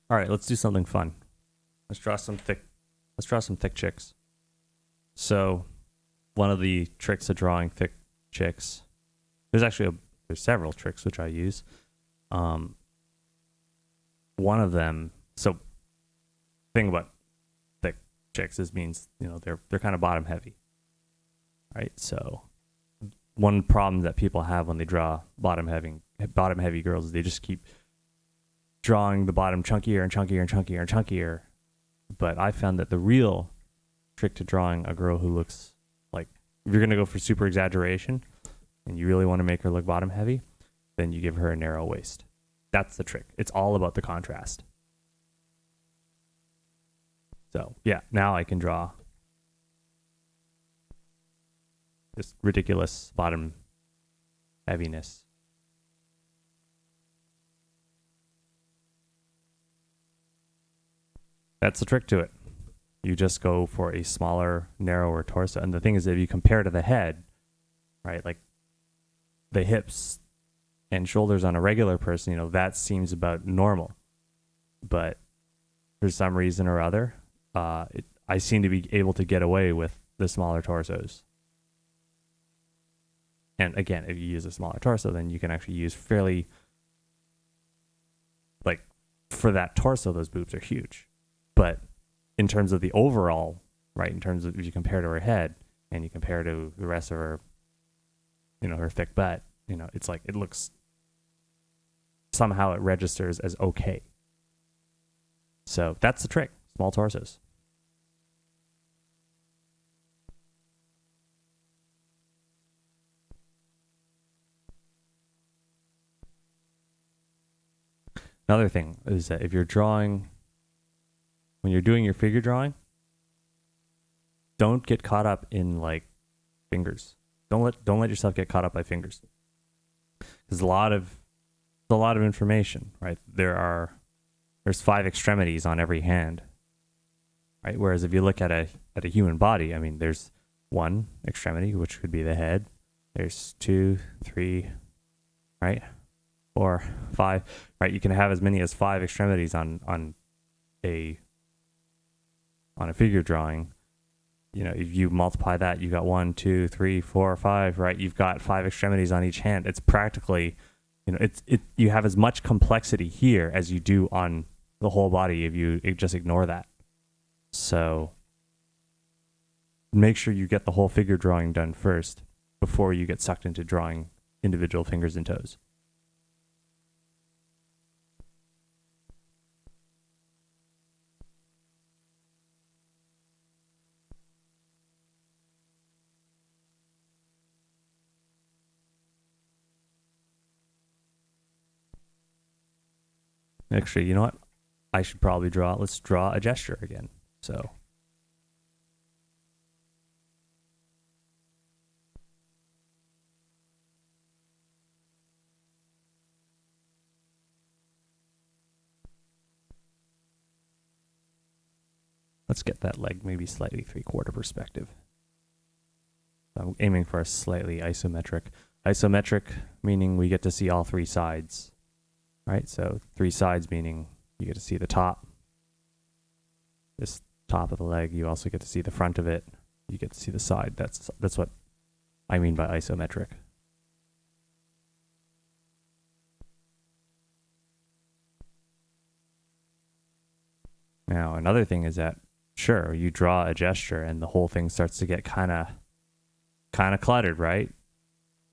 All right, let's do something fun. Let's draw some thick chicks. So, one of the tricks of drawing thick chicks, there's several tricks which I use. One of them, so thing about thick chicks is means, they're kind of bottom heavy. Right? So, one problem that people have when they draw bottom heavy girls is they just keep drawing the bottom chunkier and chunkier and chunkier and chunkier. But I found that the real trick to drawing a girl who looks like, if you're going to go for super exaggeration and you really want to make her look bottom heavy, then you give her a narrow waist. That's the trick. It's all about the contrast. So yeah, now I can draw this ridiculous bottom heaviness. That's the trick to it. You just go for a smaller, narrower torso. And the thing is, if you compare to the head, right, like the hips and shoulders on a regular person, that seems about normal. But for some reason or other, I seem to be able to get away with the smaller torsos. And again, if you use a smaller torso, then you can actually use fairly, like, for that torso, those boobs are huge. But in terms of the overall, right, in terms of if you compare to her head and you compare to the rest of her, her thick butt, it's like it looks, somehow it registers as okay. So that's the trick, small torsos. Another thing is that if you're drawing, when you're doing your figure drawing, don't get caught up in like fingers. Don't let yourself get caught up by fingers. There's a lot of information, right? There's 5 extremities on every hand, right? Whereas if you look at a human body, I mean, there's 1 extremity, which could be the head. There's 2, 3, right? 4, 5, right? You can have as many as 5 extremities on a figure drawing. If you multiply that, you got 1, 2, 3, 4, 5, right? You've got 5 extremities on each hand. It's practically, you have as much complexity here as you do on the whole body if you just ignore that. So make sure you get the whole figure drawing done first before you get sucked into drawing individual fingers and toes. Actually, you know what? I should probably let's draw a gesture again. So let's get that leg maybe slightly 3/4 perspective. I'm aiming for a slightly isometric. Isometric meaning we get to see all 3 sides, right? So 3 sides meaning you get to see the top, this top of the leg. You also get to see the front of it. You get to see the side. That's what I mean by isometric. Now, another thing is that, sure, you draw a gesture and the whole thing starts to get kind of cluttered, right?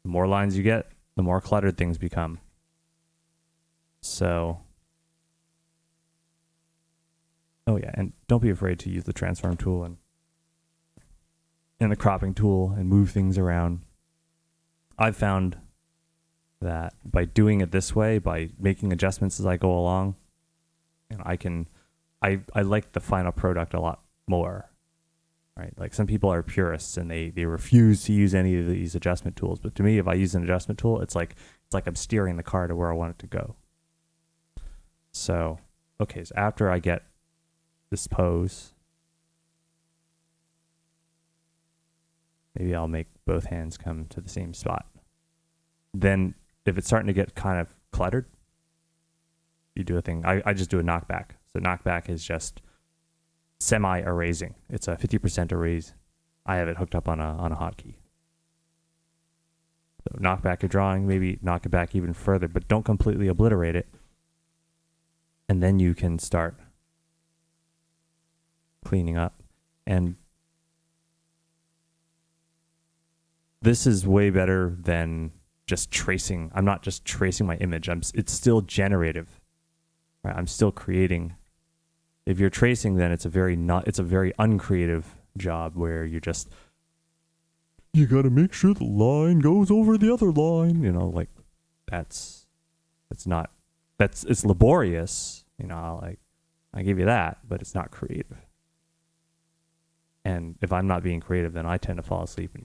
The more lines you get, the more cluttered things become. So, oh yeah, and don't be afraid to use the transform tool and the cropping tool and move things around. I've found that by doing it this way, by making adjustments as I go along, and I like the final product a lot more, right? Like some people are purists and they refuse to use any of these adjustment tools. But to me, if I use an adjustment tool, it's like I'm steering the car to where I want it to go. So, okay, so after I get this pose, maybe I'll make both hands come to the same spot. Then if it's starting to get kind of cluttered, you do a thing. I just do a knockback. So knockback is just semi-erasing. It's a 50% erase. I have it hooked up on a hotkey. So knock back your drawing, maybe knock it back even further, but don't completely obliterate it. And then you can start cleaning up. And this is way better than just tracing. I'm not just tracing my image. It's still generative. Right? I'm still creating. If you're tracing, then it's a very uncreative job where you got to make sure the line goes over the other line. Like it's laborious. I give you that, but it's not creative. And if I'm not being creative, then I tend to fall asleep.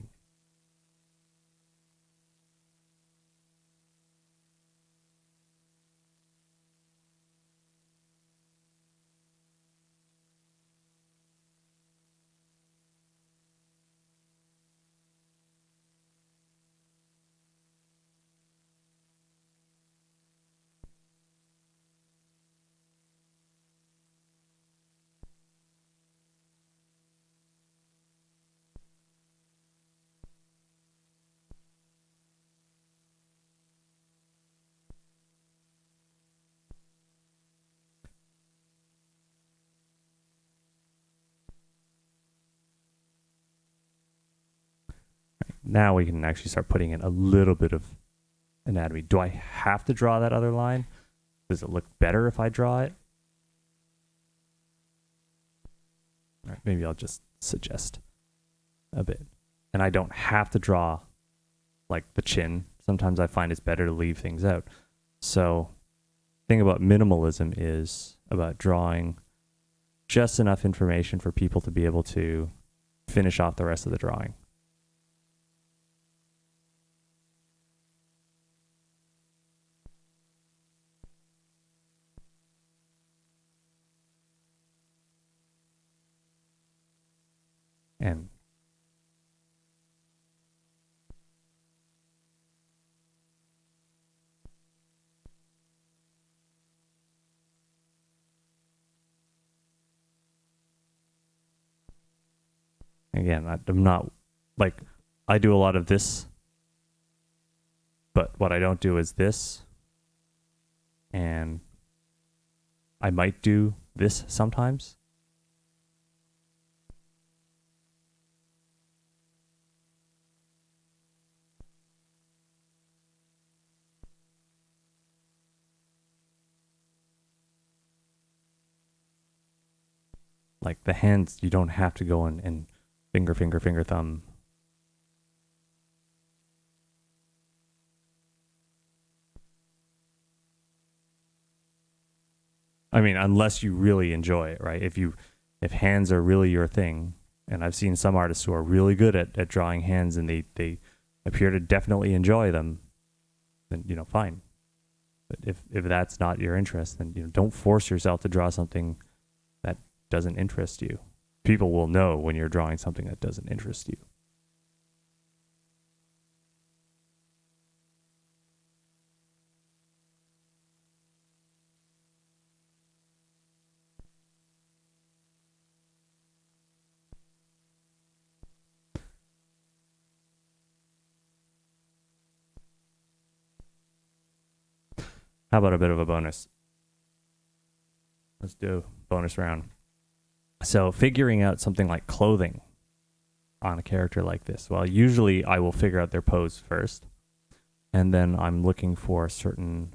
Now we can actually start putting in a little bit of anatomy. Do I have to draw that other line? Does it look better if I draw it? All right, maybe I'll just suggest a bit. And I don't have to draw like the chin. Sometimes I find it's better to leave things out. So the thing about minimalism is about drawing just enough information for people to be able to finish off the rest of the drawing. And again, I'm not like, I do a lot of this, but what I don't do is this. And I might do this sometimes. Like the hands, you don't have to go in and finger, thumb. I mean, unless you really enjoy it, right? If hands are really your thing, and I've seen some artists who are really good at drawing hands and they appear to definitely enjoy them, then, fine. But if that's not your interest, then, don't force yourself to draw something that doesn't interest you. People will know when you're drawing something that doesn't interest you. How about a bit of a bonus? Let's do a bonus round. So figuring out something like clothing on a character like this. Well, usually I will figure out their pose first, and then I'm looking for certain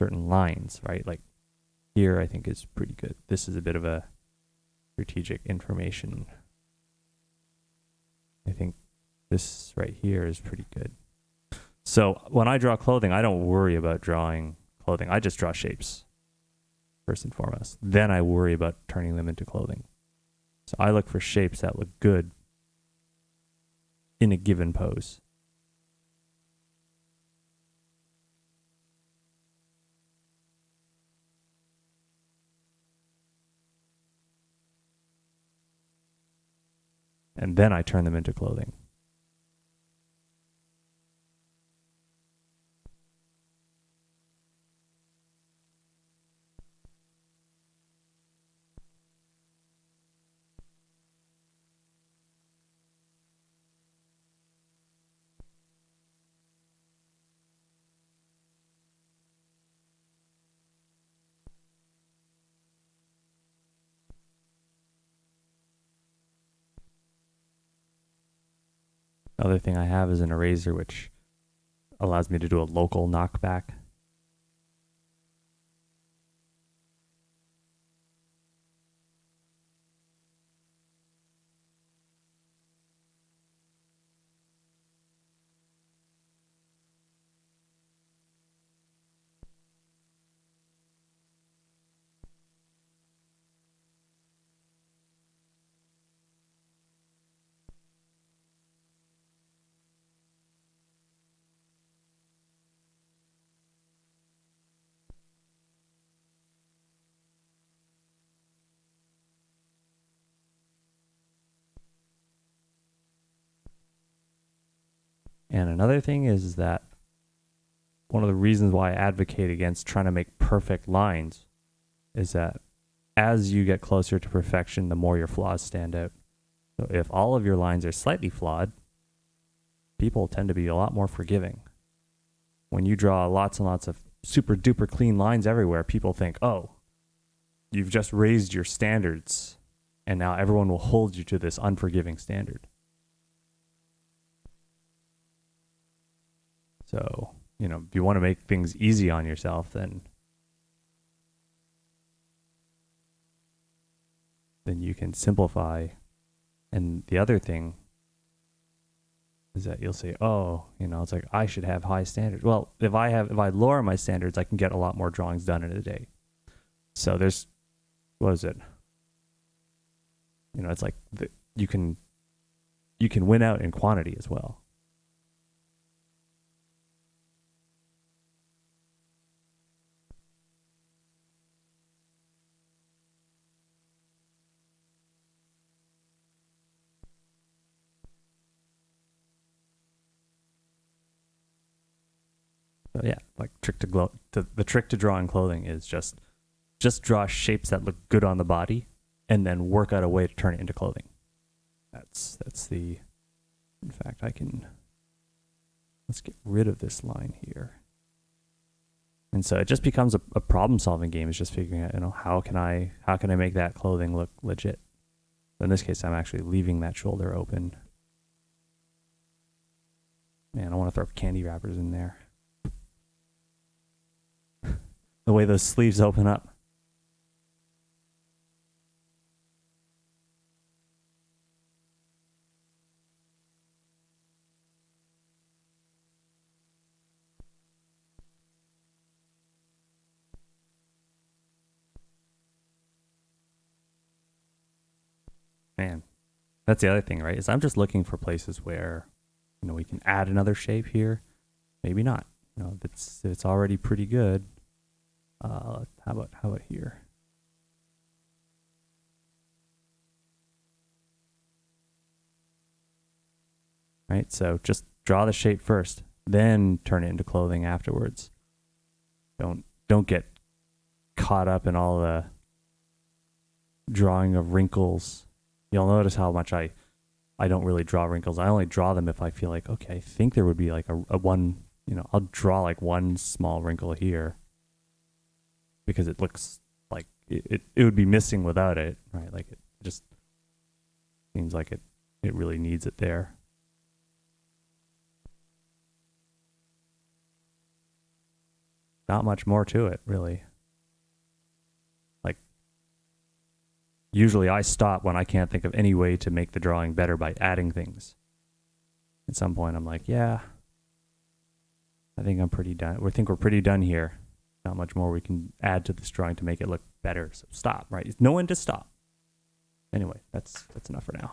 lines, right? Like here, I think is pretty good. This is a bit of a strategic information. I think this right here is pretty good. So when I draw clothing, I don't worry about drawing clothing. I just draw shapes first and foremost. Then I worry about turning them into clothing. So I look for shapes that look good in a given pose. And then I turn them into clothing. Other thing I have is an eraser, which allows me to do a local knockback. And another thing is that one of the reasons why I advocate against trying to make perfect lines is that as you get closer to perfection, the more your flaws stand out. So if all of your lines are slightly flawed, people tend to be a lot more forgiving. When you draw lots and lots of super duper clean lines everywhere, people think, oh, you've just raised your standards and now everyone will hold you to this unforgiving standard. So, if you want to make things easy on yourself, then you can simplify. And the other thing is that you'll say, oh, it's like I should have high standards. Well, if I lower my standards, I can get a lot more drawings done in a day. So there's, what is it? It's like you can win out in quantity as well. So yeah, like the trick to drawing clothing is just draw shapes that look good on the body and then work out a way to turn it into clothing. That's the, in fact, let's get rid of this line here. And so it just becomes a problem solving game. It's just figuring out, how can I make that clothing look legit? So in this case, I'm actually leaving that shoulder open. Man, I want to throw candy wrappers in there. The way those sleeves open up. Man, that's the other thing, right? Is I'm just looking for places where, we can add another shape here. Maybe not. If it's already pretty good. How about here? Right, so just draw the shape first, then turn it into clothing afterwards. Don't get caught up in all the drawing of wrinkles. You'll notice how much I don't really draw wrinkles. I only draw them if I feel like, okay, I think there would be like a one, I'll draw like one small wrinkle here because it looks like it would be missing without it, right? Like it just seems like it really needs it there. Not much more to it, really. Like, usually I stop when I can't think of any way to make the drawing better by adding things. At some point, I'm like, yeah, I think I'm pretty done. I think we're pretty done here. Not much more we can add to this drawing to make it look better. So stop, right? Know when to stop. Anyway, that's enough for now.